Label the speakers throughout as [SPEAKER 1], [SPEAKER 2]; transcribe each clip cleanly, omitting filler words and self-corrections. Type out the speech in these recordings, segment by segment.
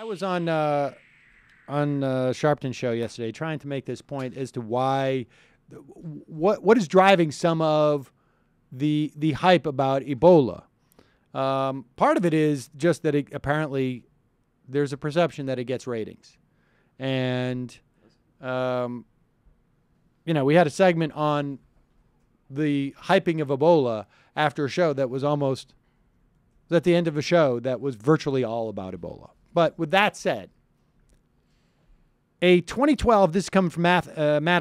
[SPEAKER 1] was on Sharpton's show yesterday trying to make this point as to why, what is driving some of the hype about Ebola. Part of it is just that apparently there's a perception that it gets ratings. And, we had a segment on the hyping of Ebola after a show that was at the end of a show that was virtually all about Ebola. But with that said, a 2012, this is coming from Matt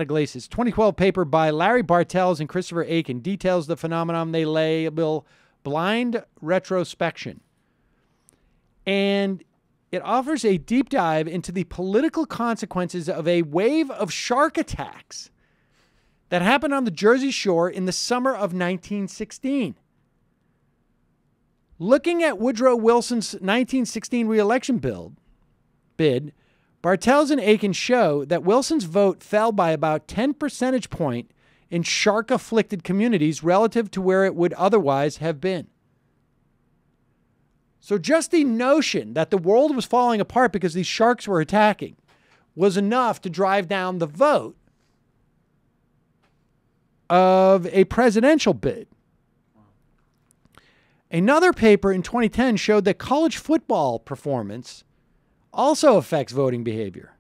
[SPEAKER 1] Iglesias, 2012 paper by Larry Bartels and Christopher Aiken details the phenomenon they label blind retrospection. And it offers a deep dive into the political consequences of a wave of shark attacks that happened on the Jersey Shore in the summer of 1916. Looking at Woodrow Wilson's 1916 re-election bid, Bartels and Aiken show that Wilson's vote fell by about 10 percentage point in shark-afflicted communities relative to where it would otherwise have been. So just the notion that the world was falling apart because these sharks were attacking was enough to drive down the vote of a presidential bid. Another paper in 2010 showed that college football performance also affects voting behavior.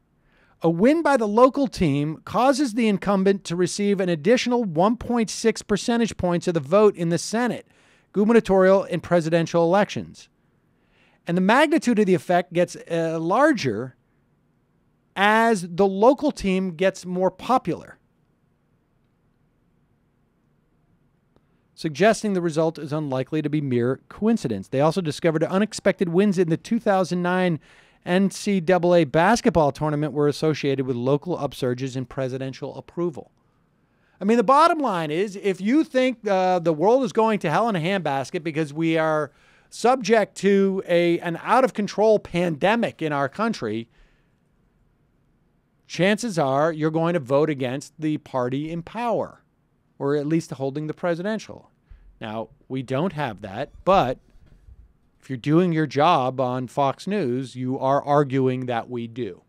[SPEAKER 1] A win by the local team causes the incumbent to receive an additional 1.6 percentage points of the vote in the Senate, gubernatorial, and presidential elections. And the magnitude of the effect gets larger as the local team gets more popular, suggesting the result is unlikely to be mere coincidence. They also discovered unexpected wins in the 2009 NCAA basketball tournament were associated with local upsurges in presidential approval. I mean, the bottom line is, if you think the world is going to hell in a handbasket because we are subject to an out-of-control pandemic in our country, chances are you're going to vote against the party in power, or at least holding the presidential. Now, we don't have that, but if you're doing your job on Fox News, you are arguing that we do.